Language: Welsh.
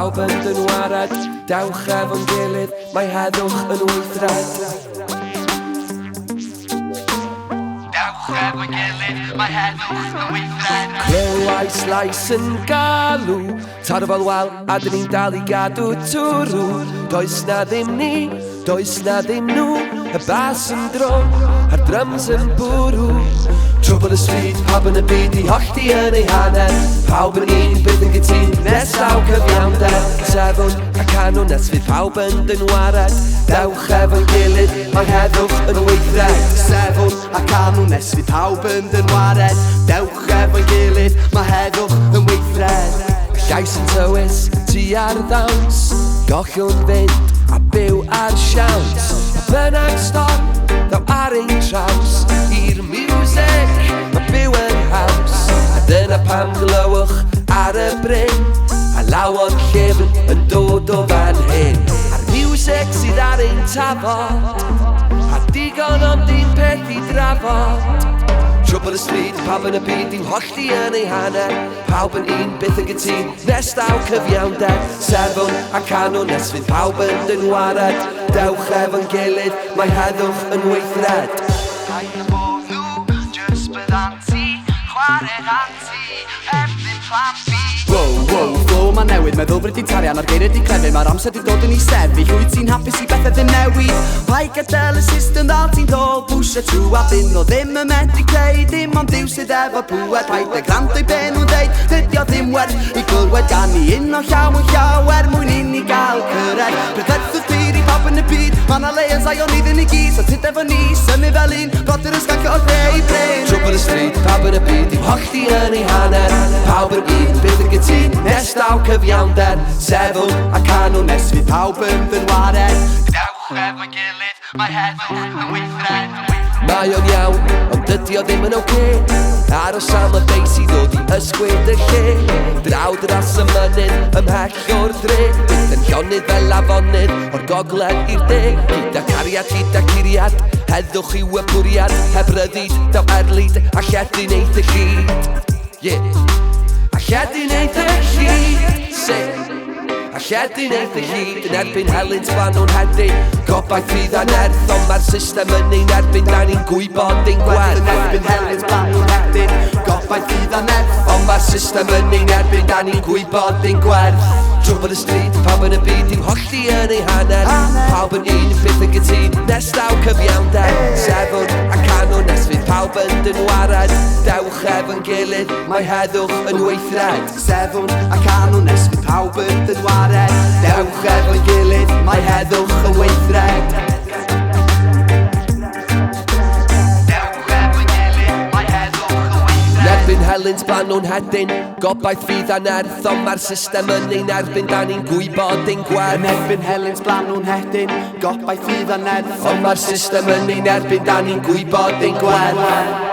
pawb yn dynwared. Dewch efo'n gilydd, mae heddwch yn weithred. Dewch efo'n gilydd, mae heddwch yn weithred. Clywais lais yn galw, tarfol wal a dyn ni'n dal i gadw twrw. Does na ddim ni, does na ddim nhw, y bas yn dron, a'r drums yn bwrw. Trwbl y stryd, pawb yn y byd i hollti yn ei hanner. Pawb yn un, bydd yn gytun, nes law cyfiawnder. Sefwn a canw nes fydd pawb yn dynwared. Dewch efo'n gilydd, mae heddwch yn weithred. Sefwn a canw nes fydd pawb yn dynwared. Dewch efo'n gilydd, mae heddwch yn weithred. Llais yn tywys, tu ar ddawns, gollwn fynd a byw ar siawns. A bynnag storm, daw ar ein traws. I'r music, mae byw yn haws. A dyna pam glywwch ar y bryn, a lawon llefyn yn dod o fan hyn. A'r music sydd ar ein tafod, a digon ond un peth i drafod. Trwbl y stryd, pawb yn y byd i'w hollti yn ei hanner. Pawb yn un, byth yn gytun, nes daw cyfiawnder. Sefwn a canw nes fydd pawb yn dynwared. Dewch efo'n gilydd, mae heddwch yn weithred. Paid y bod nhw, jyst byddanti, chwarae hanti, erbyn plan fi. Wow, wow, flow ma newydd, meddwl bryd i'n tarian ar geiriau di clefu. Mae'r amser di dod yn ei sefyll, wyt ti'n hapus i bethau ddim newid. Pai gadael y system ddal ti'n dol, bwysio trw a dyn o ddim yn medru creu. Dim ond diw sydd efo pŵed, paid y grant o'i ben nhw'n deud. Dydy o ddim werth i glywed gan i un o llaw yn llawer mwyn i ni gael cyrraedd. Brydferthwyd pyr i pawb yn y byd, ma' na le yn Zion iddyn ni gyd. So tyd efo ni, symu fel un, brodyr yn sgancio o'r greu brain. Trwbl y stryd, pawb yn y byd i'w hollti yn ei hanner. Pawb yn un, bydd yn gytun, nes daw cyfiawnder. Sefwn a canw nes fydd Pawb yn dynwared. Dewch efo'n gilydd, mae heddwch yn weithred. Mae o'n iawn, ond dydi o ddim yn oce. Aros am y beis i ddod i ysgwyd y lle. Drawd ras y mynydd ymhell o'r dre. Bydd yn llonydd fel afonydd o'r gogledd i'r de. Gyda cariad, gyda curiad, heddwch i'w y bwriad. Heb ryddid, daw erlyd, a lleddyn eith y llyd. A lleddyn eith y llyd. A lleddyn eith y llyd yn erbyn helynt fan o'n hedyn. Gobaith Ffydd a Nerth, ond mae'r system yn ein erbyn, da ni'n gwybod ein gwerth. Yn erbyn helynt fan o'n hedyn, Gobaith Ffydd a Nerth, ond mae'r system yn ein erbyn, da ni'n gwybod ein gwerth. Trwbl y stryd, pawb yn y byd i'w hollti yn ei hanner. Pawb yn un, byth yn gytun, nes daw cyfiawnder. Sefwn a canw nes fydd pawb yn dynwared. Dewch efo'n gilydd, mae heddwch yn weithred. Sefwn a canw nes fydd pawb yn dynwared. Dewch efo'n gilydd, mae heddwch yn weithred. Erbyn helynt blan o'n hedyn, gobaith Ffydd a Nerth, ond mae'r system yn ein erbyn, da ni'n gwybod ein gwerth. Yn erbyn helynt blan o'n hedyn, Gobaith Ffydd a Nerth, ond mae'r system yn ein erbyn, da ni'n gwybod ein gwerth.